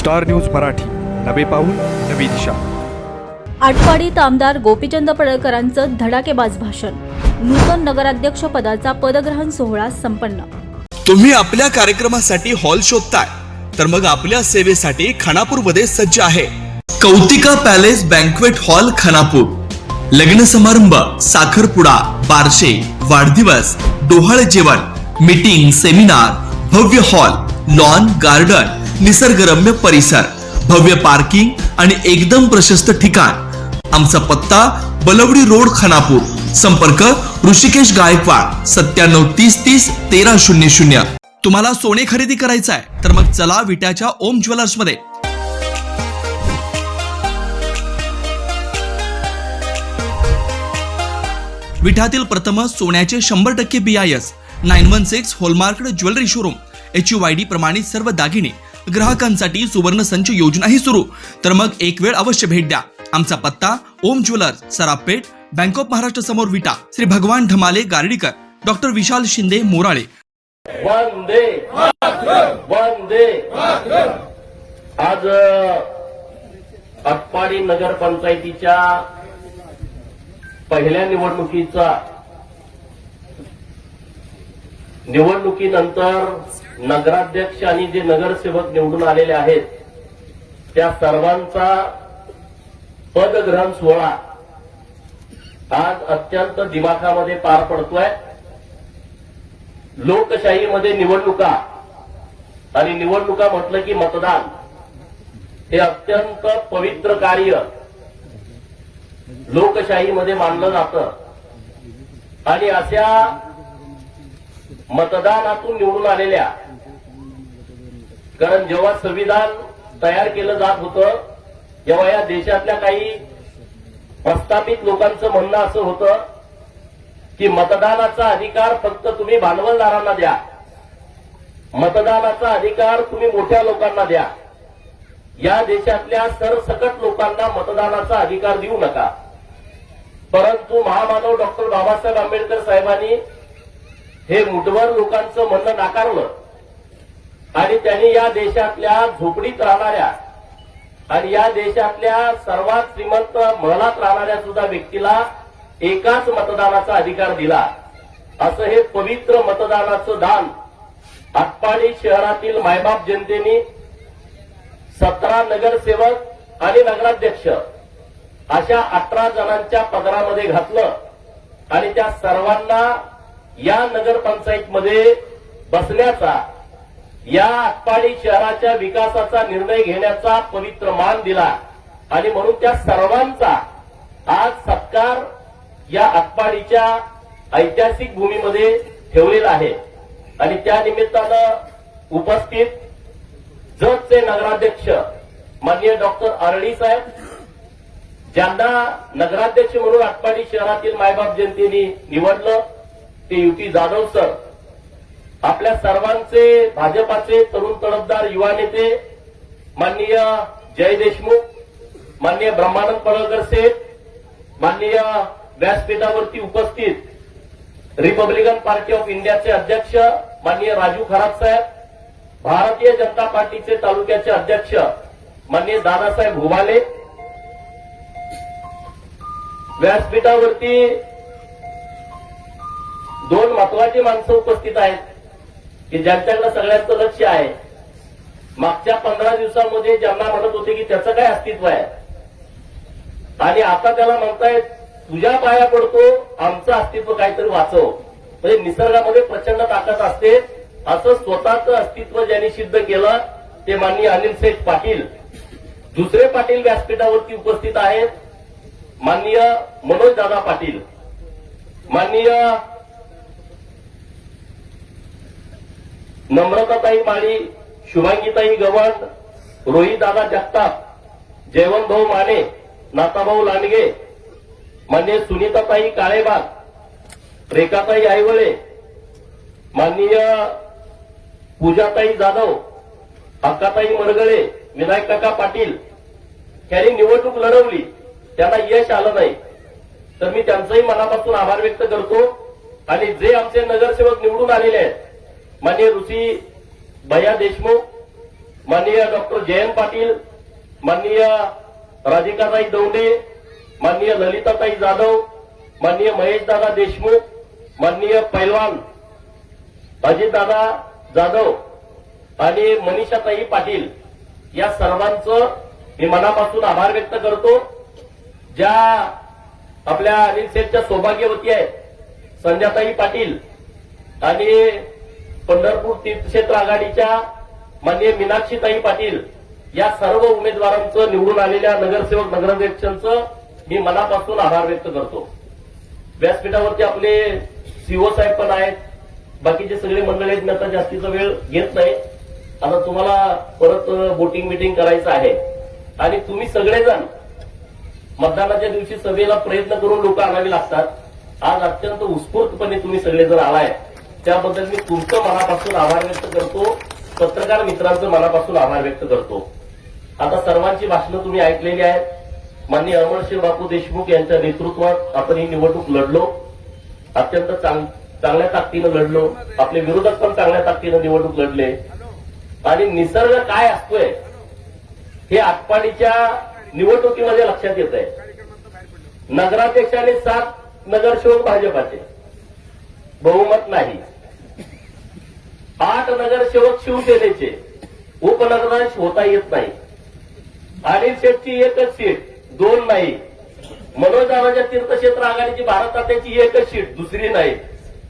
Star news Marathi, नवे पाऊल नवी दिशा. आटपाडीत आमदार गोपीचंद पडळकरांचं धडाकेबाज भाषण. नूतन नगराध्यक्ष पदाचा पदग्रहण सोहळा संपन्न. तुम्ही आपल्या कार्यक्रमासाठी हॉल शोधताय तर मग आपल्या सेवेसाठी खानापूरमध्ये सज्ज आहे कौतिका पॅलेस बँक्वेट हॉल खानापूर. लग्न समारंभ, साखरपुडा, बारशे, वाढदिवस, डोहाळे जेवण, मीटिंग, सेमिनार, भव्य हॉल, लॉन, गार्डन, निसर्गरम्य परिसर, भव्य पार्किंग आणि एकदम प्रशस्त ठिकाण. आमचा पत्ता बलवडी रोड खानापूर. संपर्क ऋषिकेश गायकवाड 9730301300. तुम्हाला सोने खरेदी करायचं आहे तर मग चला विट्याच्या ओम ज्वेलर्स मध्ये. विट्यातील प्रथम सोन्याचे 100% BIS 916 hallmark jewellery showroom. HUID प्रमाणित सर्व दागिने. ग्राहकांसाठी सुवर्ण संच योजनाही सुरू. तर मग एक वेळ अवश्य भेट द्या. आमचा पत्ता ओम ज्वेलर्स, सराफपेठ, बँक ऑफ महाराष्ट्र समोर विटा. श्री भगवान ढमाले गार्डीकर, डॉक्टर विशाल शिंदे मोराळे. वंदे वंदे. आज आटपाडी नगरपंचायतीच्या पहिल्या निवडणुकीनंतर नगराध्यक्ष आणि जे नगरसेवक निवडून आलेले आहेत त्या सर्वांचा पदग्रहण सोहळा आज अत्यंत दिमाखामध्ये पार पडतोय. लोकशाहीमध्ये निवडणुका आणि निवडणुका म्हटलं की मतदान हे अत्यंत पवित्र कार्य लोकशाहीमध्ये मानलं जातं. आणि अशा मतदानातून निवडून आलेल्या, कारण जेव्हा संविधान तयार केलं जात होतं तेव्हा या देशातल्या काही प्रस्थापित लोकांचं म्हणणं असं होतं की मतदानाचा अधिकार फक्त तुम्ही भांडवलदारांना द्या, मतदानाचा अधिकार तुम्ही मोठ्या लोकांना द्या, या देशातल्या सरसकट लोकांना मतदानाचा अधिकार देऊ नका. परंतु महामानव डॉक्टर बाबासाहेब आंबेडकर साहेबांनी हे मुठभर लोकांचं म्हणणं नाकारलं आणि त्यांनी या देशातल्या झोपडीत राहणाऱ्या आणि या देशातल्या सर्वात श्रीमंत महलात राहणाऱ्या सुद्धा व्यक्तीला एकाच मतदानाचा अधिकार दिला. असं हे पवित्र मतदानाचं दान आटपाडी शहरातील मायबाप जनतेने 17 नगरसेवक आणि नगराध्यक्ष अशा 18 जणांच्या पदरामध्ये घातलं आणि त्या सर्वांना या नगरपंचायतमध्ये बसण्याचा, या आटपाडी शहराच्या विकासाचा निर्णय घेण्याचा पवित्र मान दिला. आणि म्हणून त्या सर्वांचा आज सत्कार या आटपाडीच्या ऐतिहासिक भूमीमध्ये ठेवलेला आहे. आणि त्या निमित्तानं उपस्थित जतचे नगराध्यक्ष माननीय डॉक्टर आरडी साहेब, ज्यांना नगराध्यक्ष म्हणून आटपाडी शहरातील मायबाप जनतेने निवडलं, ते युटी जाधव सर, आपल्या सर्वांचे भाजपाचे तरुण तडफदार युवा नेते माननीय जय देशमुख, माननीय ब्रह्मानंद पडळकर साहेब, माननीय व्यासपीठावरती उपस्थित रिपब्लिकन पार्टी ऑफ इंडियाचे अध्यक्ष माननीय राजू खरात साहेब, भारतीय जनता पार्टीचे तालुक्याचे अध्यक्ष माननीय दादासाहेब घुबाले, व्यासपीठावरती दोन महत्वाची माणसं उपस्थित आहेत की ज्यांच्याकडे सगळ्यांचं लक्ष आहे. मागच्या 15 दिवसांमध्ये ज्यांना म्हणत होते की त्याचं काय अस्तित्व आहे आणि आता त्याला म्हणतायत तुझ्या पाया पडतो, आमचं अस्तित्व काहीतरी वाचव. म्हणजे निसर्गामध्ये प्रचंड ताकद असते. असं स्वतःचं अस्तित्व ज्यांनी सिद्ध केलं ते माननीय अनिल शेठ पाटील. दुसरे पाटील व्यासपीठावरती उपस्थित आहेत माननीय मनोज दादा पाटील, माननीय नम्रताताई माळी, शुभांगीताई गवण, रोहित दादा जगताप, जयवंत भाऊ माने, नाताभाऊ लांडगे, माननीय सुनीताताई काळेबाग, रेखाताई आईवळे, माननीय पूजाताई जाधव, अक्काताई मरगळे, विनायक काका पाटील यांनी निवडणूक लढवली. त्यांना यश आलं नाही तर मी त्यांचंही मनापासून आभार व्यक्त करतो. आणि जे आमचे नगरसेवक निवडून आलेले आहेत माननीय ऋषी भैया देशमुख, माननीय डॉक्टर जयंत पाटील, माननीय राधिकाताई दौंडे, माननीय ललिताताई जाधव, माननीय महेशदादा देशमुख, माननीय पैलवान अजितदादा जाधव आणि मनीषाताई पाटील या सर्वांचं मी मनापासून आभार व्यक्त करतो. ज्या आपल्या अनिल शेठच्या सौभाग्यवती आहेत संध्याताई पाटील आणि पंढरपूर तीर्थक्षेत्र आघाडीच्या माननीय मीनाक्षीताई पाटील या सर्व उमेदवारांचं निवडून आलेल्या नगरसेवक नगराध्यक्षांचं मी मनापासून आभार व्यक्त करतो. व्यासपीठावरती आपले सीओ साहेब पण आहेत, बाकीचे सगळे मंडळी आहेत. मी आता जास्तीचा वेळ घेत नाही. आता तुम्हाला परत वोटिंग मिटिंग करायचं आहे आणि तुम्ही सगळेजण मतदानाच्या दिवशी सभेला प्रयत्न करून लोक आणावी लागतात. आज अत्यंत उत्स्फूर्तपणे तुम्ही सगळेजण आलाय, त्याबद्दल मी तुमचं मनापासून आभार व्यक्त करतो. पत्रकार मित्रांचं मनापासून आभार व्यक्त करतो. आता सर्वांची भाषणं तुम्ही ऐकलेली आहेत. माननीय अमरसिंह बापू देशमुख यांच्या नेतृत्वात आपण ही निवडणूक लढलो. अत्यंत चांगल्या ताकदीनं लढलो. आपले विरोधक पण चांगल्या ताकदीनं निवडणूक लढले. आणि निसर्ग काय असतोय हे आटपाडीच्या निवडणुकीमध्ये लक्षात येत आहे. नगराध्यक्षाने 7 नगरसेवक भाजपाचे, बहुमत नाही. 8 नगरसेवक शिवसेनेचे, उपनगराध्यक्ष होता येत नाही. अनिल शेठची एकच सीट, 2 नाही. मनोजदादाच्या तीर्थक्षेत्र आघाडीची भारतात्याची एकच सीट, दुसरी नाही.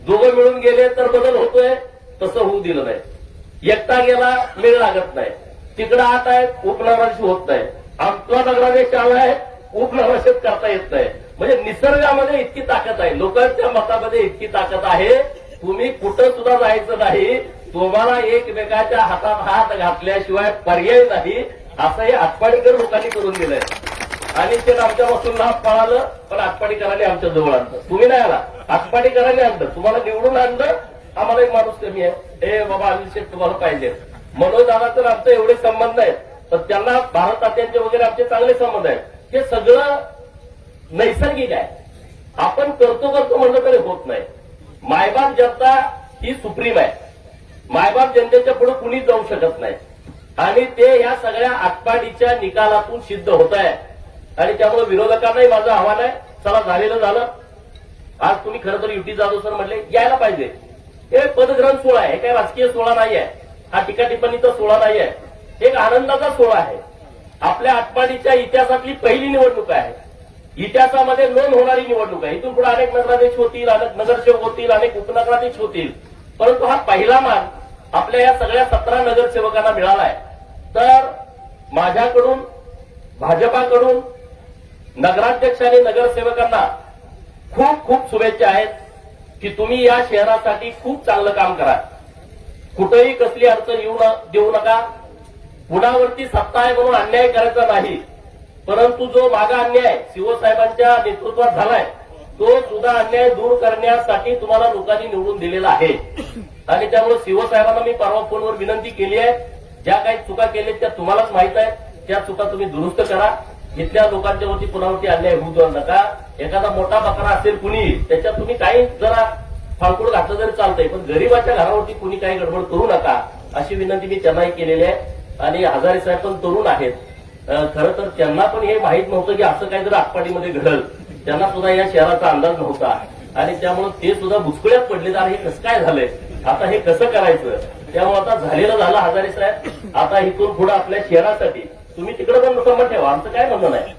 दोघं मिळून गेले तर बदल होतोय, तसं होऊ दिलं नाही. एकटा गेला मेळ लागत नाही. तिकडे 8 आहेत, उपनगराध्यक्ष होत नाही. आमचा नगराध्यक्ष आलाय, उपनगराध्यक्ष करता येत नाही. म्हणजे निसर्गामध्ये इतकी ताकद आहे, लोकांच्या मतामध्ये इतकी ताकद आहे. तुम्ही कुठं सुद्धा जायचं नाही. तुम्हाला एकमेकाच्या हातात हात घातल्याशिवाय पर्याय नाही. असं हे आटपाडीकर लोकांनी करून दिलंय. आणि ते आमच्यापासून लाभ पळालं, पण आटपाडीकरांनी आमच्या जवळ आणलं. तुम्ही नाही आला, आटपाडीकरांनी आणलं. तुम्हाला निवडून आणलं. आम्हाला एक माणूस कमी आहे, हे बाबा अनिल शेठ तुम्हाला पाहिजे. मनोजदादा तर आमचे एवढे संबंध आहेत, तर त्यांना भारत तात्यांचे वगैरे आमचे चांगले संबंध आहेत. हे सगळं नैसर्गिक आहे. आपण करतो म्हणलं तरी होत नाही. मायबाप जनता ही सुप्रीम आहे. मायबाप जनतेच्या पुढे कुणीच जाऊ शकत नाही. आणि ते या सगळ्या आटपाडीच्या निकालातून सिद्ध होत आहे. आणि त्यामुळे विरोधकांनाही माझं आव्हान आहे, चला झालेलं झालं. आज तुम्ही खरं तर युटी जाधव सर म्हटले यायला पाहिजे. हे पदग्रहण सोहळा आहे, हे काही राजकीय सोहळा नाही आहे. हा टीका टिप्पणीचा सोहळा नाही आहे, एक आनंदाचा सोहळा आहे. आपल्या आटपाडीच्या इतिहासातली पहिली निवडणूक आहे. इतिहासामध्ये नोंद होणारी निवडणूक आहे. इथून पुढे अनेक नगराध्यक्ष होतील, अनेक नगरसेवक होतील, अनेक उपनगराध्यक्ष होतील. परंतु हा पहिला मान आपल्या या सगळ्या 17 नगरसेवकांना मिळालाय. तर माझ्याकडून, भाजपाकडून नगराध्यक्ष आणि नगरसेवकांना खूप खूप शुभेच्छा आहेत की तुम्ही या शहरासाठी खूप चांगलं काम करा. कुठेही कसली अडचण देऊ नका. कुणावरती सत्ता आहे म्हणून अन्याय करायचा नाही. परंतु जो मागा अन्याय शिवसाहेबांच्या नेतृत्वात झालाय, तो सुद्धा अन्याय दूर करण्यासाठी तुम्हाला लोकांनी निवडून दिलेला आहे. आणि त्यामुळे शिवसाहेबांना मी परवा फोनवर विनंती केली आहे, ज्या काही चुका केल्या त्या तुम्हालाच माहित आहे, त्या चुका तुम्ही दुरुस्त करा. इथल्या लोकांच्या वरती पुन्हावरती अन्याय होऊ देऊ नका. एखादा मोठा बकरा असेल कुणी, त्याच्यात तुम्ही काही जरा फाळकूड घातलं जरी चालतंय, पण गरीबाच्या घरावरती कुणी काही गडबड करू नका, अशी विनंती मी त्यांनाही केलेली आहे. आणि हजारे साहेब पण तरुण आहेत. खरं तर त्यांना पण हे माहीत नव्हतं की असं काहीतरी आटपाडीमध्ये घडल. त्यांना सुद्धा या शहराचा अंदाज नव्हता. आणि त्यामुळे ते सुद्धा भुसकुळ्यात पडले. तर हे कसं काय झालंय, आता हे कसं करायचं. त्यामुळे आता झालेलं झालं हजारे साहेब. आता इथून पुढे आपल्या शहरासाठी तुम्ही तिकडे पण संबंध ठेवा, आमचं काय म्हणणं नाही.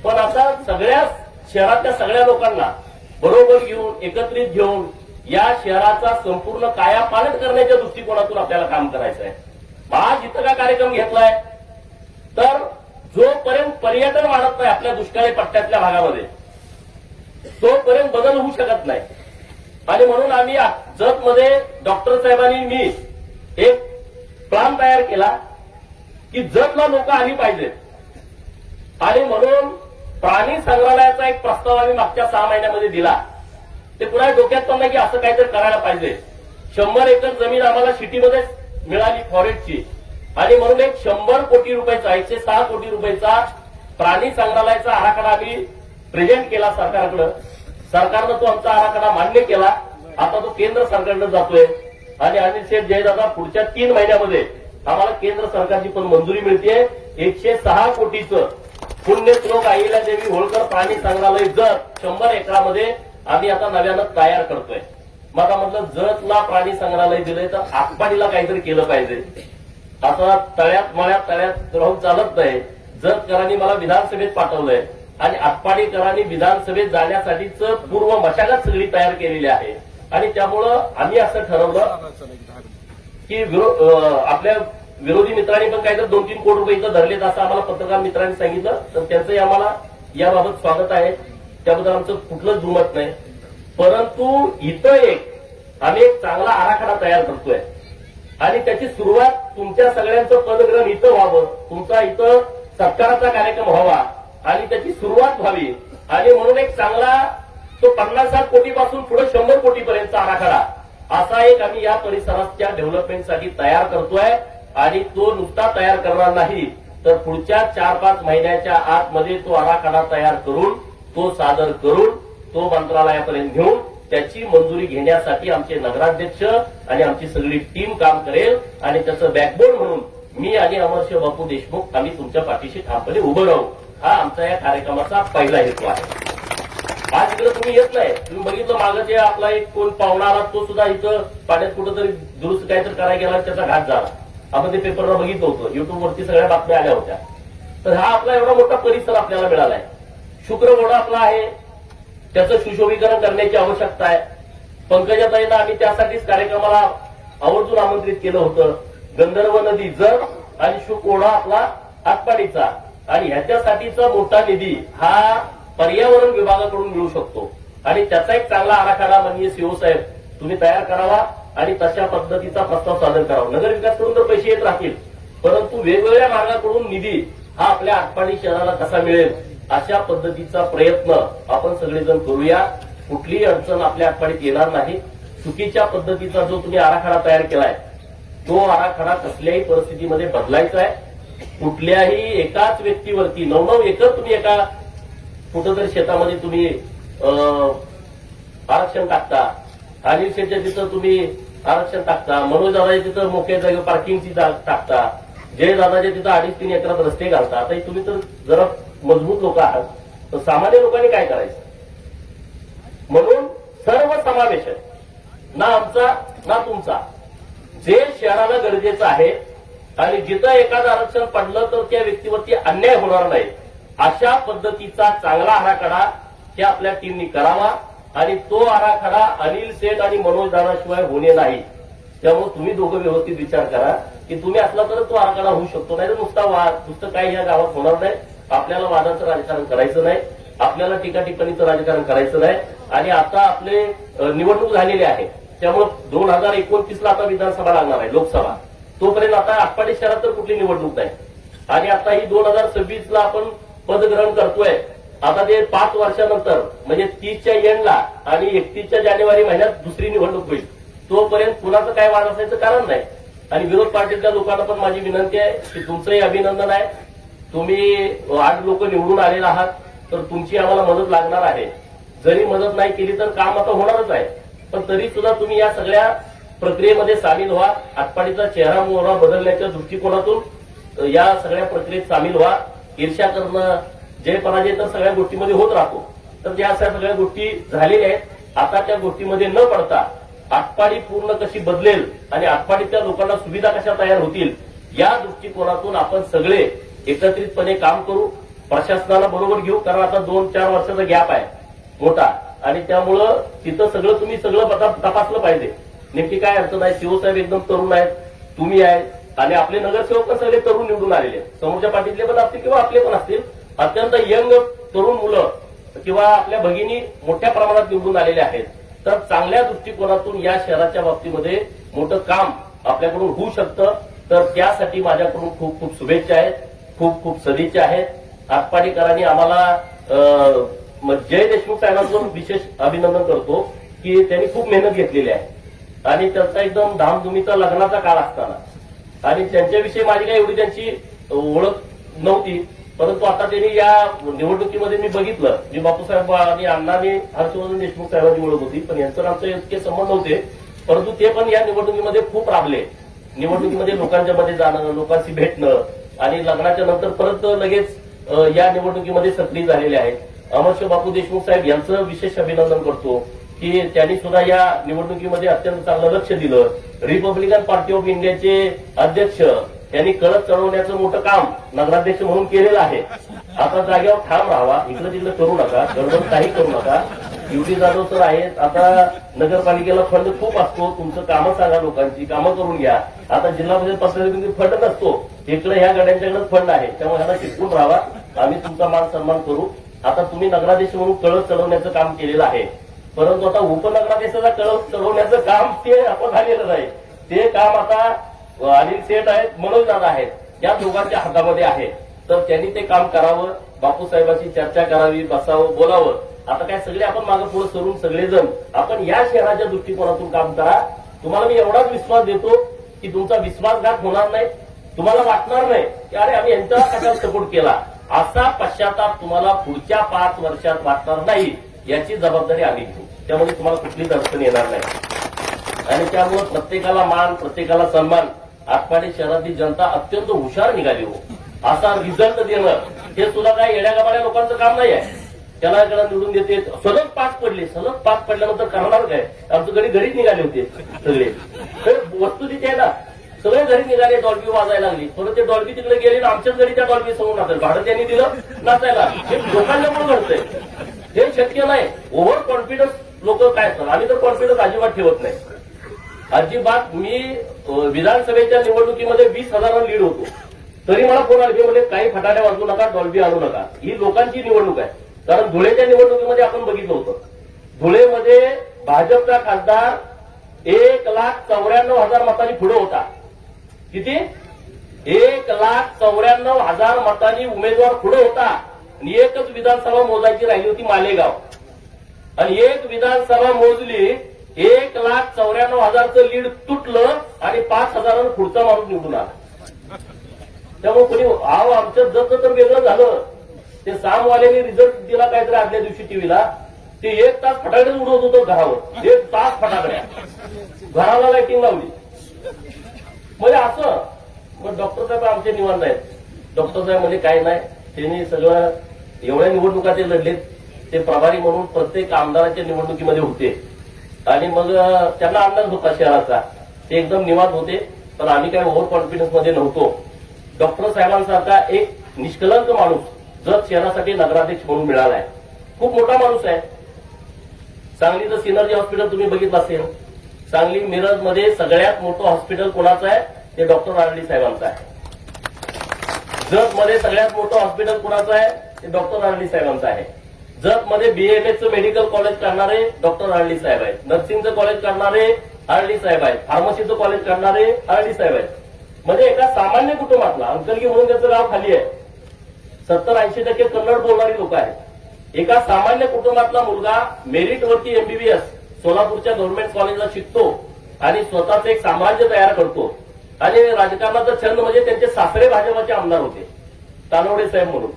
पण आता सगळ्या शहरातल्या सगळ्या लोकांना बरोबर घेऊन, एकत्रित घेऊन या शहराचा संपूर्ण कायापालट करण्याच्या दृष्टिकोनातून आपल्याला काम करायचं आहे. आज इथं का कार्यक्रम घेतलाय, तर जोपर्यंत पर्यटन वाढत नाही आपल्या दुष्काळी पट्ट्यातल्या भागामध्ये, तोपर्यंत बदल होऊ शकत नाही. आणि म्हणून आम्ही जतमध्ये डॉक्टर साहेबांनी मी एक प्लॅन तयार केला की जतला लोक आली पाहिजेत. आणि म्हणून प्राणी संग्रहालयाचा एक प्रस्ताव आम्ही मागच्या 6 महिन्यामध्ये दिला. ते पुन्हा डोक्यात पण नाही की असं काहीतरी करायला पाहिजे. 100 एकर जमीन आम्हाला सिटीमध्ये मिळाली फॉरेस्टची. आणि म्हणून एक 100 कोटी रुपयाचा, 106 कोटी रुपयाचा प्राणी संग्रहालयाचा आराखडा आम्ही प्रेझेंट केला सरकारकडे. सरकारनं तो आमचा आराखडा मान्य केला. आता तो केंद्र सरकारकडे जातोय. आणि अनिल शेठ जयदादा पुढच्या 3 महिन्यामध्ये आम्हाला केंद्र सरकारची पण मंजुरी मिळते 106 कोटीचं पुण्यश्लोक अहिल्यादेवी होळकर प्राणी संग्रहालय जत 100 एकरामध्ये आम्ही आता नव्यानं तयार करतोय. मला म्हटलं जतला प्राणी संग्रहालय दिलंय तर आटपाडीला काहीतरी केलं पाहिजे. आता तळ्यात राहून चालत नाही. जतकरांनी मला विधानसभेत पाठवलंय आणि आटपाडीकरांनी विधानसभेत जाण्यासाठीच पूर्व मशागत सगळी तयार केलेली आहे. आणि त्यामुळं आम्ही असं ठरवलं की आपल्या विरोधी मित्रांनी पण काहीतरी 2-3 कोटी रुपये इथं धरलेत असं आम्हाला पत्रकार मित्रांनी सांगितलं. तर त्यांचंही आम्हाला याबाबत स्वागत आहे. त्याबद्दल आमचं कुठलंच दुमत नाही. परंतु इथं आम्ही एक चांगला आराखडा तयार करतोय आणि त्याची सुरुवात तुमच्या सगळ्यांचं पदग्रहण इथं व्हावं, तुमचा इथं सत्काराचा कार्यक्रम व्हावा आणि त्याची सुरुवात व्हावी. आणि म्हणून एक चांगला तो 50-60 कोटीपासून पुढे 100 कोटीपर्यंतचा आराखडा असा एक आम्ही या परिसराच्या डेव्हलपमेंटसाठी तयार करतोय. आणि तो नुसता तयार करणार नाही तर पुढच्या 4-5 महिन्याच्या आतमध्ये तो आराखडा तयार करून तो सादर करून तो मंत्रालयापर्यंत घेऊन त्याची मंजुरी घेण्यासाठी आमचे नगराध्यक्ष आणि आमची सगळी टीम काम करेल. आणि त्याचं बॅकबोन म्हणून मी आणि अमरशिव बापू देशमुख आम्ही तुमच्या पाठीशी ठामपणे उभं राहू. हा आमचा या कार्यक्रमाचा पहिला हेतू आहे. आज इकडे तुम्ही येत नाही. तुम्ही बघितलं मागं जे आपला एक कोण पाहुणा आला तो सुद्धा इथं पाण्यात कुठंतरी दुरुस्त काहीतरी करायला गेला त्याचा घात झाला. आपण ते पेपरला बघितलं होतं. युट्यूबवरती सगळ्या बातम्या आल्या होत्या. तर हा आपला एवढा मोठा परिसर आपल्याला मिळालाय. शुक्रगोडा आपला आहे, त्याचं सुशोभीकरण करण्याची आवश्यकता आहे. पंकजाताईंना आम्ही त्यासाठीच कार्यक्रमाला आवर्जून आमंत्रित केलं होतं. गंधर्व नदी जर आणि शुकोडा आपला आटपाडीचा आणि ह्याच्यासाठीचा मोठा निधी हा पर्यावरण विभागाकडून मिळू शकतो. आणि त्याचा एक चांगला आराखडा माननीय सीओ साहेब तुम्ही तयार करावा आणि तशा पद्धतीचा प्रस्ताव सादर करावा. नगरविकासकडून तर पैसे येत राहतील परंतु वेगवेगळ्या मार्गाकडून निधी हा आपल्या आटपाडी शहराला कसा मिळेल अशा पद्धतीचा प्रयत्न आपण सगळेजण करूया. कुठलीही अडचण आपल्या आटपाडीत येणार नाही. चुकीच्या पद्धतीचा जो तुम्ही आराखडा तयार केलाय तो आराखडा कसल्याही परिस्थितीमध्ये बदलायचा आहे. कुठल्याही एकाच व्यक्तीवरती 9-9 एकर तुम्ही एका कुठंतरी शेतामध्ये तुम्ही आरक्षण टाकता. अनिल शेठच्या तिथं तुम्ही आरक्षण टाकता. मनोज दादाच्या तिथं मोठ्या जागेवर पार्किंगची टाकता. जय दादाच्या तिथं 2.5-3 एकरात रस्ते घालता. आता तुम्ही तर जरा मजबूत लोक आहात तर सामान्य लोकांनी काय करायचं. म्हणून सर्व समावेशक ना आमचा ना तुमचा जे शहराला गरजेचं आहे आणि जिथं एखादं आरक्षण पडलं तर त्या व्यक्तीवरती अन्याय होणार नाही अशा पद्धतीचा चांगला आराखडा हे आपल्या टीमनी करावा. आणि तो आराखडा अनिल शेठ आणि मनोज दादाशिवाय होणे नाही. त्यामुळे तुम्ही दोघं व्यवस्थित विचार करा की तुम्ही असला तर तो आराखडा होऊ शकतो. नाही तर नुसता वाद नुसतं काही या गावात होणार नाही. आपल्याला वादाचं राजकारण करायचं नाही. आपल्याला टीका टिप्पणीचं राजकारण करायचं नाही. आणि आता आपले निवडणूक झालेली आहे त्यामुळे 2029ला आता विधानसभा लागणार आहे लोकसभा. तोपर्यंत आता आटपाडी शहरात तर कुठली निवडणूक नाही. आणि आता ही 2026ला आपण पदग्रहण करतोय. आता ते 5 वर्षानंतर म्हणजे 30च्या एंडला आणि 31 जानेवारी महिन्यात दुसरी निवडणूक होईल. तोपर्यंत कुणाचं काय वाद असायचं कारण नाही. आणि विरोध पार्टीतल्या लोकांना पण माझी विनंती आहे की तुमचंही अभिनंदन आहे. तुम्ही 8 लोक निवडून आलेला आहात तर तुमची आम्हाला मदत लागणार आहे. जरी मदत नाही केली तर काम आता होणारच आहे. पण तरी सुद्धा तुम्ही या सगळ्या प्रक्रियेमध्ये सामील व्हा. आटपाडीचा चेहरा मोहरा बदलण्याच्या दृष्टिकोनातून या सगळ्या प्रक्रियेत सामील व्हा. ईर्ष्या करणं जय पराजय तर सगळ्या गोष्टीमध्ये होत राहतो. तर त्या सगळ्या गोष्टी झालेल्या आहेत. आता त्या गोष्टीमध्ये न पडता आटपाडी पूर्ण कशी बदलेल आणि आटपाडीच्या लोकांना सुविधा कशा तयार होतील या दृष्टिकोनातून आपण सगळे एकत्रितपणे काम करू. प्रशासनाला बरोबर घेऊ कारण आता 2-4 वर्षाचा गॅप आहे मोठा. आणि त्यामुळं तिथं सगळं तुम्ही सगळं तपासलं पाहिजे. नेमकी काय अडचण आहे. शिवसाहेब एकदम तरुण आहेत, तुम्ही आहेत आणि आपले नगरसेवक पण सगळे तरुण निवडून आलेले आहेत. समोरच्या पार्टीतले पण असतील किंवा आपले पण असतील. अत्यंत यंग तरुण मुलं किंवा आपल्या भगिनी मोठ्या प्रमाणात निवडून आलेल्या आहेत. तर चांगल्या दृष्टिकोनातून या शहराच्या बाबतीमध्ये मोठं काम आपल्याकडून होऊ शकतं. तर त्यासाठी माझ्याकडून खूप खूप शुभेच्छा आहेत, खूप खूप सदिच्छा आहेत. आटपाडीकरांनी आम्हाला जय देशमुख साहेबांचं विशेष अभिनंदन करतो की त्यांनी खूप मेहनत घेतलेली आहे आणि त्यांचा एकदम धामधुमीचा लग्नाचा काळ असताना आणि त्यांच्याविषयी माझी काही एवढी त्यांची ओळख नव्हती. परंतु आता त्यांनी या निवडणुकीमध्ये मी बघितलं मी बापूसाहेब आणि अण्णांनी हर्षवर्धन देशमुख साहेबांची ओळख होती पण यांचं आमचे इतके संबंध नव्हते. परंतु ते पण या निवडणुकीमध्ये खूप राबले निवडणुकीमध्ये लोकांच्या मध्ये जाणं, लोकांशी भेटणं आणि लग्नाच्या नंतर परत लगेच या निवडणुकीमध्ये सक्रिय झालेले आहेत. अमरशेव बापू देशमुख साहेब यांचं विशेष अभिनंदन करतो की त्यांनी सुद्धा या निवडणुकीमध्ये अत्यंत चांगलं लक्ष दिलं. रिपब्लिकन पार्टी ऑफ इंडियाचे अध्यक्ष यांनी कळत चढवण्याचं मोठं काम नगराध्यक्ष म्हणून केलेलं आहे. आता जागेवर ठाम राहावा, इकडे तिकडे करू नका, गडबड काही करू नका. युटी जाधव सर आहेत. आता नगरपालिकेला फंड खूप असतो, तुमचं कामं सांगा, लोकांची कामं करून घ्या. आता जिल्हा परिषद पंचायतीमध्ये फंड नसतो, इकडे ह्या गड्यांच्याकडे फंड आहे, त्यामुळे ह्यांना शिकून राहावा. आम्ही तुमचा मान सन्मान करू. आता तुम्ही नगराध्यक्ष म्हणून कळत चढवण्याचं काम केलेलं आहे, परंतु आता उपनगराध्यक्षाचा कळत चढवण्याचं काम ते आपण झालेलं नाही. ते काम आता अनिल सेठ आहेत, मनोज दादा आहेत, या दोघांच्या हातामध्ये आहे. तर त्यांनी ते काम करावं, बापूसाहेबांची चर्चा करावी, बसावं, बोलावं. आता काय सगळे आपण मागे पुढे सरून सगळेजण आपण या शहराच्या दृष्टिकोनातून काम करा. तुम्हाला मी एवढाच विश्वास देतो की तुमचा विश्वासघात होणार नाही. तुम्हाला वाटणार नाही की अरे आम्ही यांचा कशाला सपोर्ट केला, असा पश्चाताप तुम्हाला पुढच्या 5 वर्षात वाटणार नाही. याची जबाबदारी आम्ही घेऊ. त्यामुळे तुम्हाला कुठलीच अडचण येणार नाही आणि त्यामुळे प्रत्येकाला मान, प्रत्येकाला सन्मान. आटपाडी शहरातली जनता अत्यंत हुशार निघाली हो. असा रिझल्ट देणं हे सुद्धा काय येड्यागाबाड्या लोकांचं काम नाही आहे. त्याला निवडून देते, सलग 5 पडले, सलग 5 पडल्यानंतर करणार काय? आमचं घरीच निघाले होते सगळे. तर वस्तुस्थिती आहे ना, सगळे घरी निघाले, डॉल्बी वाजायला लागली. परत ते डॉल्बी तिकडे गेले ना, आमच्याच घरी त्या डॉल्बी समोर नाचेल. भाडं त्यांनी दिलं नाचायला. हे लोकांना पण घडतंय, हे शक्य नाही. ओव्हर कॉन्फिडन्स लोक काय असतात. आम्ही तर कॉन्फिडन्स अजिबात ठेवत नाही, अजिबात. मी विधानसभेच्या निवडणुकीमध्ये 20,000 लीड होतो, तरी मला फोन आले म्हणजे काही फटाड्या वाजवू नका, डॉल्बी आणू नका. ही लोकांची निवडणूक आहे. कारण धुळेच्या निवडणुकीमध्ये आपण बघितलं होतं, धुळेमध्ये भाजपचा खासदार 1,94,000 मतांनी पुढे होता. किती? 1,94,000 मतांनी उमेदवार पुढे होता आणि एकच विधानसभा मोजायची राहिली होती, मालेगाव. आणि एक विधानसभा मोजली, 1,94,000चं लीड तुटलं आणि 5,000 पुढचा माणूस निवडून आला. त्यामुळे कोणी आमचं जत तर वेगळं झालं. ते सामवाल्याने रिझल्ट दिला काहीतरी आदल्या दिवशी टीव्हीला, ते 1 तास फटाकडे उडवत होतो घरावर. 1 तास फटाकड्या, घराला लाइटिंग लावली. म्हणजे असं. मग डॉक्टर साहेब आमचे निवांत आहेत. डॉक्टर साहेब म्हणजे काय नाही, त्यांनी सगळं एवढ्या निवडणुका ते लढलेत. ते प्रभारी म्हणून प्रत्येक आमदाराच्या निवडणुकीमध्ये होते आणि मग त्यांना अंदाज होता शहराचा. ते एकदम निवांत होते. पण आम्ही काय ओव्हर कॉन्फिडन्स मध्ये नव्हतो. डॉक्टर साहेबांसारखा एक निष्कलंक माणूस जत शहरासाठी नगराध्यक्ष म्हणून मिळालाय. खूप मोठा माणूस आहे. सांगलीचं सिनर्जी हॉस्पिटल तुम्ही बघितलं असेल. सांगली मिरजमध्ये सगळ्यात मोठं हॉस्पिटल कोणाचं आहे? ते डॉक्टर आरडी साहेबांचं आहे. जत मध्ये सगळ्यात मोठं हॉस्पिटल कोणाचं आहे? ते डॉक्टर आरडी साहेबांचं आहे. जत मध्ये बीएमएसचं मेडिकल कॉलेज करणारे डॉक्टर आरडी साहेब आहेत. नर्सिंगचं कॉलेज करणारे आरडी साहेब आहेत. फार्मसीचं कॉलेज करणारे आरडी साहेब आहेत. म्हणजे एका सामान्य कुटुंबातला, अंकलगी म्हणून त्याचं गाव खाली आहे, 70-80% कन्नड बोलणारी लोक आहेत. एका सामान्य कुटुंबातला मुलगा मेरिटवरती एमबीबीएस सोलापूरच्या गव्हर्नमेंट कॉलेजला शिकतो आणि स्वतःच एक साम्राज्य तयार करतो. आणि राजकारणाचा छंद म्हणजे त्यांचे सासरे भाजपाचे आमदार होते, तानवडे साहेब म्हणून.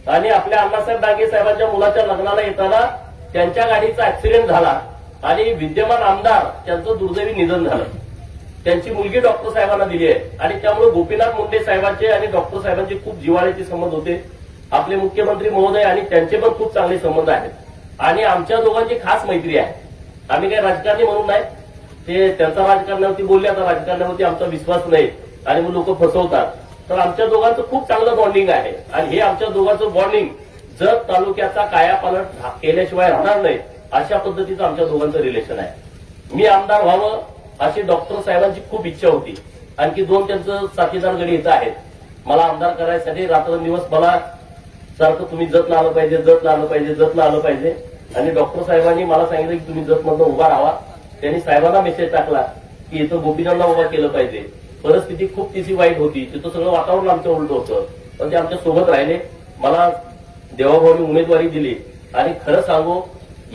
आणि आपल्या अण्णासाहेब डांगे साहेबांच्या मुलाच्या लग्नाला येताना त्यांच्या गाडीचा ऍक्सिडेंट झाला आणि विद्यमान आमदार त्यांचं दुर्दैवी निधन झालं. त्यांची मुलगी डॉक्टर साहेबांना दिली आहे आणि त्यामुळे गोपीनाथ मुंडे साहेबांचे आणि डॉक्टर साहेबांचे खूप जिव्हाळ्याचे संबंध होते. आपले मुख्यमंत्री महोदय आणि त्यांचे पण खूप चांगले संबंध आहेत आणि आमच्या दोघांची खास मैत्री आहे. आम्ही काही राजकारणी म्हणून नाही, ते त्यांचा राजकारणावरती बोलले, आता राजकारणावरती आमचा विश्वास नाही आणि मग लोक फसवतात. तर आमच्या दोघांचं खूप चांगलं बॉन्डिंग आहे आणि हे आमच्या दोघांचं बॉन्डिंग जत तालुक्याचा कायापालट केल्याशिवाय राहणार नाही, अशा पद्धतीचं आमच्या दोघांचं रिलेशन आहे. मी आमदार व्हावं अशी डॉक्टर साहेबांची खूप इच्छा होती. आणखी 2 त्यांचं साथीदार गडी इथं आहेत. मला आमदार करायसाठी रात्रंदिवस मला सारखं तुम्ही जतला आलं पाहिजे, जतला आलं पाहिजे, जतला आलं पाहिजे. आणि डॉक्टर साहेबांनी मला सांगितलं की तुम्ही जतमधनं उभा राहावा. त्यांनी साहेबांना मेसेज टाकला की इथं गोपीनाथला उभा केलं पाहिजे. परिस्थिती खूप तिची वाईट होती, तिथं सगळं वातावरण आमचं उलट होतं, पण ते आमच्या सोबत राहिले. मला देवाभाऊनी उमेदवारी दिली आणि खरं सांगू,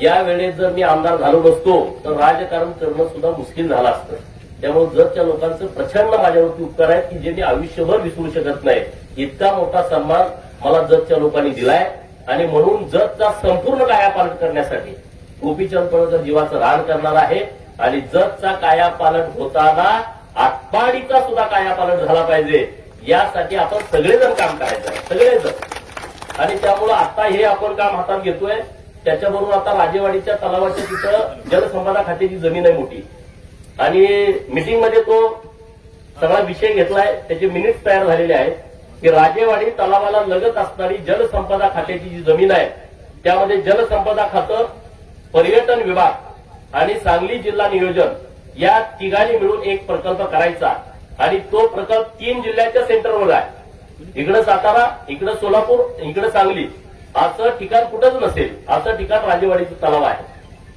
या वेळेस जर मी आमदार झालो नसतो तर राजकारण करणं सुद्धा मुश्किल झालं असतं. त्यामुळे जतच्या लोकांचं प्रचंड माझ्यावरती उपकार आहेत की जे मी आयुष्यभर विसरू शकत नाही. इतका मोठा सन्मान मला जतच्या लोकांनी दिलाय आणि म्हणून जतचा संपूर्ण कायापालट करण्यासाठी गोपीचंद पडळकर जीवाचं रान करणार आहे. आणि जतचा कायापालट होताना आटपाडीचा सुद्धा कायापालट झाला पाहिजे, यासाठी आपण सगळेजण काम करायचं आहे, सगळेजण. आणि त्यामुळं आता हे आपण काम हातात घेतोय. त्याच्याबरोबर आता राजेवाडीच्या तलावाच्या तिथं जलसंपदा खात्याची जमीन आहे मोठी, आणि मीटिंगमध्ये तो सगळा विषय घेतलाय, त्याचे मिनिट्स तयार झालेले आहेत की राजेवाडी तलावाला लगत असणारी जलसंपदा खात्याची जी जमीन आहे, त्यामध्ये जलसंपदा खातं, पर्यटन विभाग आणि सांगली जिल्हा नियोजन या तिघांनी मिळून एक प्रकल्प करायचा. आणि तो प्रकल्प 3 जिल्ह्याच्या सेंटरवर आहे. इकडं सातारा, इकडं सोलापूर, इकडं सांगली, असं ठिकाण कुठंच नसेल, असं ठिकाण राजेवाडीचं तलाव आहे.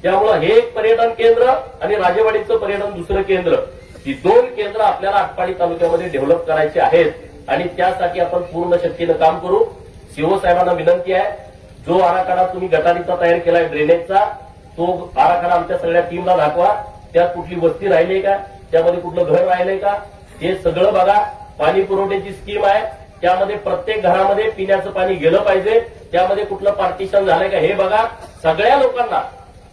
त्यामुळं हे एक पर्यटन केंद्र आणि राजेवाडीचं पर्यटन दुसरं केंद्र, ही 2 केंद्र आपल्याला आटपाडी तालुक्यामध्ये डेव्हलप करायची आहेत. आणि त्यासाठी आपण पूर्ण शक्तीनं काम करू. सीओ साहेबांना विनंती आहे, जो आराखडा तुम्ही गटारीचा तयार केलाय ड्रेनेजचा, तो आराखडा आमच्या सगळ्या टीमला दाखवा. त्यात कुठली वस्ती राहिली का, त्यामध्ये कुठलं घर राहिलंय का, हे सगळं बघा. पाणी पुरवठ्याची स्कीम आहे, त्यामध्ये प्रत्येक घरामध्ये पिण्याचं पाणी गेलं पाहिजे, त्यामध्ये कुठलं पार्टिशन झालंय का हे बघा. सगळ्या लोकांना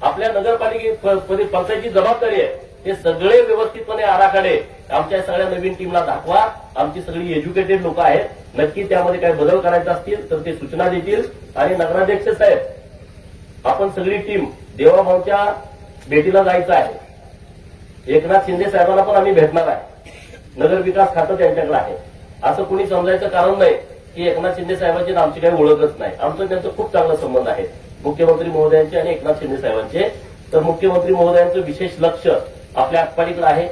आपल्या नगरपालिके पंचायतीची जबाबदारी आहे, ते सगळे व्यवस्थितपणे आराखडे आमच्या सगळ्या नवीन टीमला दाखवा. आमची सगळी एज्युकेटेड लोक आहेत, नक्की त्यामध्ये काही बदल करायचे असतील तर ते सूचना देतील. आणि नगराध्यक्ष साहेब, आपण सगळी टीम देवाभाऊच्या भेटीला जायचं आहे. एकनाथ शिंदे साहेबांना पण आम्ही भेटणार आहे. नगर विकास खातं त्यांच्याकडे आहे. असं कुणी समजायचं कारण नाही की एकनाथ शिंदे साहेबांची आमची काही ओळखच नाही. आमचं त्यांचं खूप चांगला संबंध आहे, मुख्यमंत्री महोदयांचे आणि एकनाथ शिंदे साहेबांचे. तर मुख्यमंत्री महोदयांचं विशेष लक्ष आपल्या आटपाडीकडे आहे,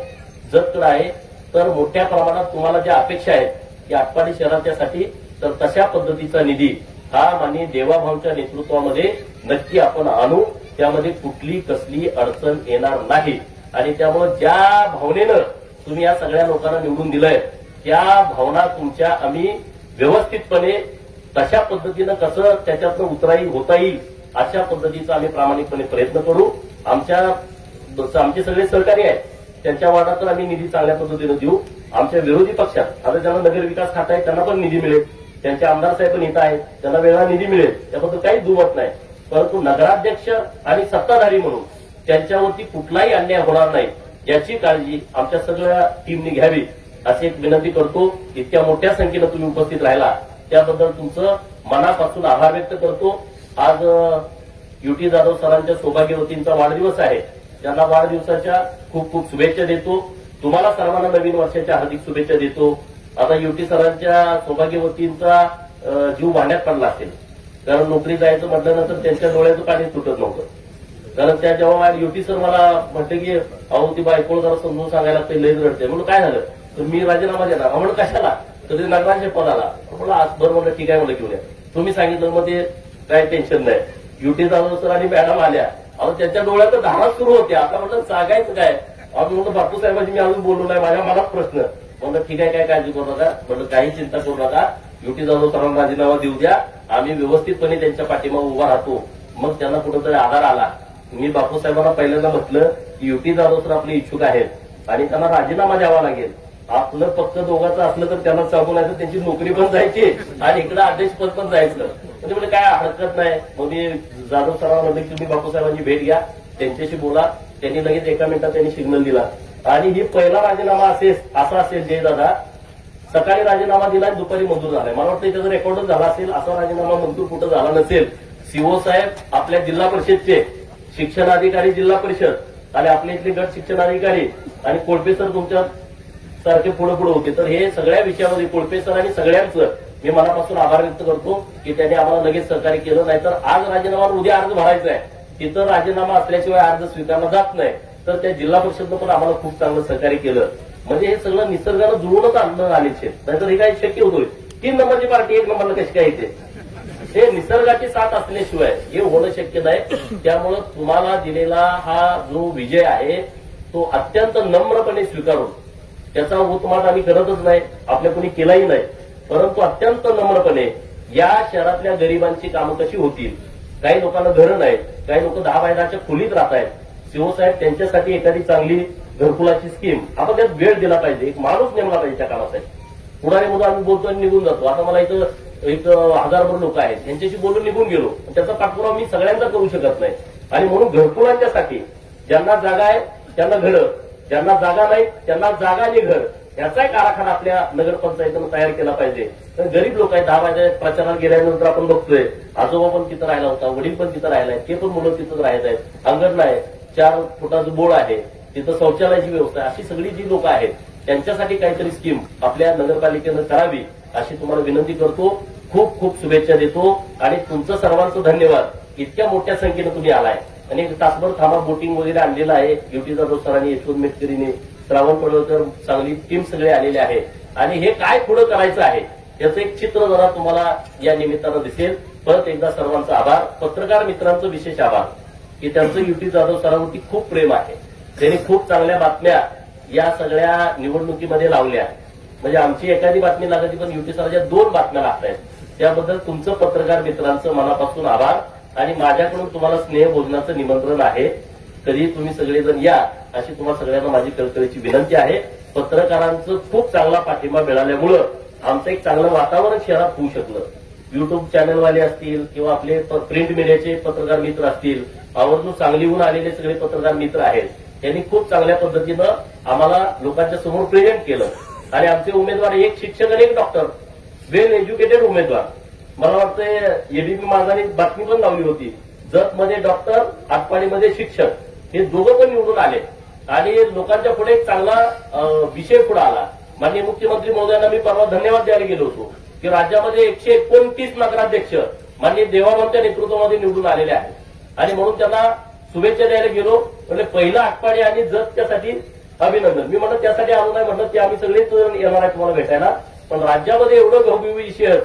जतकडे आहे. तर मोठ्या प्रमाणात तुम्हाला ज्या अपेक्षा आहेत की आटपाडी शहराच्यासाठी, तर तशा पद्धतीचा निधी हा माननीय देवाभाऊच्या नेतृत्वामध्ये नक्की आपण आणू. त्यामध्ये कुठली कसली अडचण येणार नाही. आणि त्यामुळे ज्या भावनेनं तुम्ही या सगळ्या लोकांना निवडून दिलंय, त्या भावना तुमच्या आम्ही व्यवस्थितपणे तशा पद्धतीनं कसं त्याच्यातनं होता येईल अशा पद्धतीचा आम्ही प्रामाणिकपणे प्रयत्न करू. आमचे सगळे सहकारी आहेत, त्यांच्या वार्डातून आम्ही निधी चांगल्या पद्धतीनं देऊ. आमच्या विरोधी पक्षात आता ज्यांना नगर विकास खातं आहे त्यांना पण निधी मिळेल, त्यांचे आमदार साहेब पण इथं आहेत, त्यांना वेगळा निधी मिळेल, त्याबद्दल काही दुमत नाही. परंतु नगराध्यक्ष आणि सत्ताधारी म्हणून त्यांच्यावरती कुठलाही अन्याय होणार नाही याची काळजी आमच्या सगळ्या टीमने घ्यावी अशी एक विनंती करतो. इतक्या मोठ्या संख्येनं तुम्ही उपस्थित राहिला त्याबद्दल तुमचं मनापासून आभार व्यक्त करतो. आज युटी जाधव सरांच्या सौभाग्यवतींचा वाढदिवस आहे, त्यांना वाढदिवसाच्या खूप खूप शुभेच्छा देतो. तुम्हाला सर्वांना नवीन वर्षाच्या हार्दिक शुभेच्छा देतो. आता युटी सरांच्या सौभाग्यवतींचा जीव भांड्यात पडला असेल, कारण नोकरी जायचं म्हटल्यानंतर त्यांच्या डोळ्याचं पाणी सुटत नव्हतं. कारण त्या जेव्हा युटी सर मला म्हटलं की अहो ती बायकोला जरा समजून सांगायला लागतं, लयच रडते. म्हणून काय झालं तर मी राजीनामा देणार. म्हणून कशाला, तर ते नगराचे पद आला. म्हणलं आज बरं म्हणलं ठीक आहे, म्हणलं घेऊन या. तुम्ही सांगितलं मग ते काय टेन्शन नाही. युटी जाधव सर आणि मॅडम आल्या, अहो त्यांच्या डोळ्यात धारा सुरू होत्या. आता म्हटलं सांगायचं काय, अहो म्हणलं बापू साहेबांची मी अजून बोललो नाही, माझ्या मनात प्रश्न. म्हणलं ठीक आहे, काय काळजी करू नका, म्हणलं काही चिंता करू नका, युटी जाधव सरांना राजीनामा देऊ द्या, आम्ही व्यवस्थितपणे त्यांच्या पाठीमागे उभा राहतो. मग त्यांना कुठंतरी आधार आला. मी बापू साहेबांना पहिल्यांदा म्हटलं की युटी जाधव सर आपले इच्छुक आहेत आणि त्यांना राजीनामा द्यावा लागेल. आपलं फक्त दोघांचं असलं तर त्यांना सांगून यायचं, त्यांची नोकरी पण जायची आणि इकडे अध्यक्षपद पण जायचं. म्हणजे म्हणजे काय हरकत नाही. मग मी जाधव सरांना म्हणलं की तुम्ही बापू साहेबांची भेट घ्या, त्यांच्याशी बोला. त्यांनी लगेच एका मिनिटात त्यांनी सिग्नल दिला. आणि ही पहिला राजीनामा असा असेल जय दादा, सकाळी राजीनामा दिला दुपारी मंजूर झालाय. मला वाटतं त्याचा रेकॉर्डच झाला असेल, असा राजीनामा मंजूर कुठं झाला नसेल. सीओ साहेब आपल्या जिल्हा परिषदचे शिक्षणाधिकारी, जिल्हा परिषद आणि आपल्या इथले गट शिक्षणाधिकारी आणि कोळपे सर तुमच्या सारखे पुढे होते. तर हे सगळ्या विषयामध्ये कोळपे सर आणि सगळ्यांचं मी मनापासून आभार व्यक्त करतो की त्यांनी आम्हाला लगेच सहकार्य केलं. नाहीतर आज राजीनामा उद्या अर्ज भरायचा आहे, तिथं राजीनामा असल्याशिवाय अर्ज स्वीकारला जात नाही. तर त्या जिल्हा परिषदनं पण आम्हाला खूप चांगलं सहकार्य केलं. म्हणजे हे सगळं निसर्गानं जुळूनच आणलं आलेचे, नाहीतर हे काही शक्य होतोय. 3 नंबरची पार्टी 1 नंबरला कशी काय येते, हे निसर्गाची साथ असल्याशिवाय हे होणं शक्य नाही. त्यामुळं तुम्हाला दिलेला हा जो विजय आहे तो अत्यंत नम्रपणे स्वीकारून, त्याचा उत्माट आम्ही करतच नाही, आपल्या कोणी केलाही नाही, परंतु अत्यंत नम्रपणे या शहरातल्या गरिबांची कामं कशी होतील. काही लोकांना घरं नाहीत, काही लोक 10 बाय 10च्या खोलीत राहत आहेत. शिवसाहेब त्यांच्यासाठी एखादी चांगली घरकुलाची स्कीम आपण त्यात वेळ दिला पाहिजे, एक माणूस नेमला पाहिजे त्या कामासाठी. पुढारी म्हणून आम्ही बोलतो आणि निघून जातो. आता मला इथं एक 1000भर लोक आहेत, त्यांच्याशी बोलून निघून गेलो. त्याचा पाठपुरावा मी सगळ्यांचा करू शकत नाही. आणि म्हणून घरकुलांच्यासाठी ज्यांना जागा आहे त्यांना घरं, ज्यांना जागा नाही त्यांना जागा आणि घर याचा एक आराखडा आपल्या नगरपंचायतीनं तयार केला पाहिजे. तर गरीब लोक आहेत, 10 महिने प्रचारात गेल्यानंतर आपण बघतोय आजोबा पण तिथं राहिला होता, वडील पण तिथं राहिलाय, ते पण मुलं तिथंच राहत आहेत, अंगण नाही, 4 फुटाचं बोळ आहे, तिथं शौचालयाची व्यवस्था आहे. अशी सगळी जी लोक आहेत त्यांच्यासाठी काहीतरी स्कीम आपल्या नगरपालिकेनं करावी अशी तुम्हाला विनंती करतो. खूप खूप शुभेच्छा देतो आणि तुमचं सर्वांचं धन्यवाद. इतक्या मोठ्या संख्येनं तुम्ही आलाय आणि एक तासभर थांबा बोटिंग वगैरे आणलेलं आहे. ड्युटी जाधव सरांनी, यशवंत मेटकरीने, श्रावण पडवळकर, चांगली टीम सगळे आलेले आहे आणि हे काय पुढे करायचं आहे याचं एक चित्र जरा तुम्हाला या निमित्तानं दिसेल. परत एकदा सर्वांचा आभार. पत्रकार मित्रांचं विशेष आभार की त्यांचं युटी जाधव सरांवरती खूप प्रेम आहे. त्यांनी खूप चांगल्या बातम्या या सगळ्या निवडणुकीमध्ये लावल्या. म्हणजे आमची एखादी बातमी लागायची पण युटी सरांच्या 2 बातम्या लागतायत. त्याबद्दल तुमचं पत्रकार मित्रांचं मनापासून आभार आणि माझ्याकडून तुम्हाला स्नेहभोजनाचं निमंत्रण आहे. कधी तुम्ही सगळेजण या अशी तुम्हाला सगळ्यांना माझी कळकळीची विनंती आहे. पत्रकारांचं खूप चांगला पाठिंबा मिळाल्यामुळं आमचं एक चांगलं वातावरण शहरात होऊ शकलं. युट्यूब चॅनलवाले असतील किंवा आपले प्रिंट मीडियाचे पत्रकार मित्र असतील, आवर्जून सांगलीहून आलेले सगळे पत्रकार मित्र आहेत, त्यांनी खूप चांगल्या पद्धतीनं आम्हाला लोकांच्या समोर प्रेझेंट केलं आणि आमचे उमेदवार एक शिक्षक आणि एक डॉक्टर, वेल एज्युकेटेड उमेदवार. मला वाटतंय एबीपी माझाने बातमी पण लावली होती, जतमध्ये डॉक्टर, आटपाडीमध्ये शिक्षक, हे दोघं पण निवडून आले आणि लोकांच्या पुढे एक चांगला विषय पुढे आला. माननीय मुख्यमंत्री महोदयांना मी परवा धन्यवाद द्यायला गेलो होतो की राज्यामध्ये 129 नगराध्यक्ष माननीय देवाभाऊंच्या नेतृत्वामध्ये निवडून आलेले आहेत आणि म्हणून त्यांना शुभेच्छा द्यायला गेलो. म्हणजे पहिलं आटपाडी आणि जतच्यासाठी अभिनंदन. मी म्हणत त्यासाठी आलो नाही, म्हणलं ते आम्ही सगळेच येणार आहे तुम्हाला भेटायला, पण राज्यामध्ये एवढं गौरवी विषय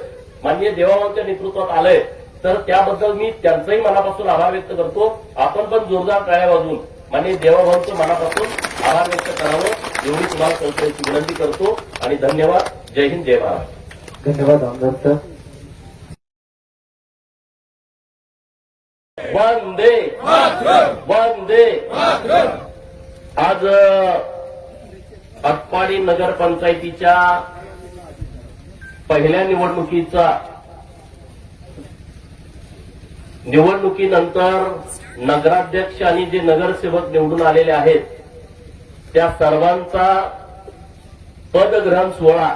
माननीय देवाभाऊंच्या नेतृत्वात आलंय तर त्याबद्दल मी त्यांचाही मनापासून आभार व्यक्त करतो. आपण पण जोरदार टाळ्या वाजवून माननीय देवाभाऊंचं मनापासून आभार व्यक्त करावं एवढी तुम्हाला कळकळीची विनंती करतो आणि धन्यवाद. जय हिंद, जय महाराष्ट्र. धन्यवाद आमदार सर. वंदे वंदे. आज आटपाडी नगरपंचायतीच्या पहिल्या निवडणुकीनंतर नगराध्यक्ष आणि जे नगरसेवक निवडून आलेले आहेत त्या सर्वांचा पदग्रहण सोहळा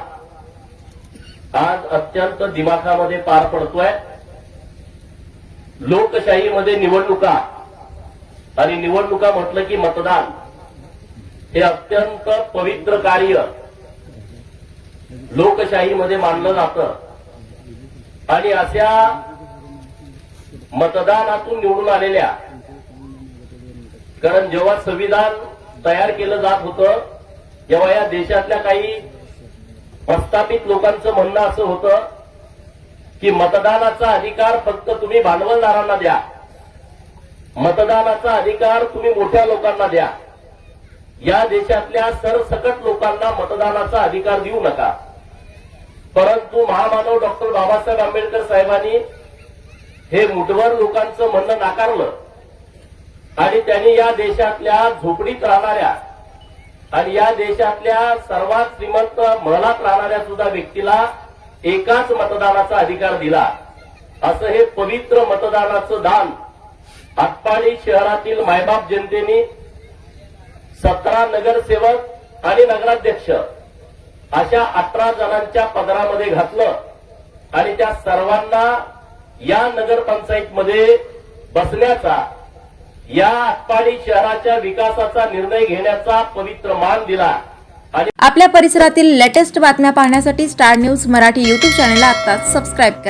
आज अत्यंत दिमाखामध्ये पार पडतोय. लोकशाहीमध्ये निवडणुका आणि निवडणुका म्हटलं की मतदान हे अत्यंत पवित्र कार्य लोकशाहीमध्ये मानलं जातं आणि अशा मतदानातून निवडून आलेल्या, कारण जेव्हा संविधान तयार केलं जात होतं तेव्हा या देशातल्या काही प्रस्थापित लोकांचं म्हणणं असं होतं की मतदानाचा अधिकार फक्त तुम्ही भांडवलदारांना द्या, मतदानाचा अधिकार तुम्ही मोठ्या लोकांना द्या, या देशातल्या सरसकट लोकांना मतदानाचा अधिकार देऊ नका. परंतु महामानव डॉक्टर बाबासाहेब आंबेडकर साहेबांनी हे मुठभर लोकांचं म्हणणं नाकारलं आणि त्यांनी या देशातल्या झोपडीत राहणाऱ्या आणि या देशातल्या सर्वात श्रीमंत महलात राहणाऱ्या सुद्धा व्यक्तीला एकाच मतदानाचा अधिकार दिला. असं हे पवित्र मतदानाचं दान आटपाडी शहरातील मायबाप जनतेने 17 नगरसेवक आणि नगराध्यक्ष अशा 18 जणांच्या पदरामध्ये घातलं आणि त्या सर्वांना या नगरपंचायतमध्ये बसण्याचा, या आटपाडी शहराच्या विकासाचा निर्णय घेण्याचा पवित्र मान दिला. आणि आपल्या परिसरातील लेटेस्ट बातम्या पाहण्यासाठी स्टार न्यूज मराठी यूट्यूब चॅनलला आत्ताच सबस्क्राईब करा.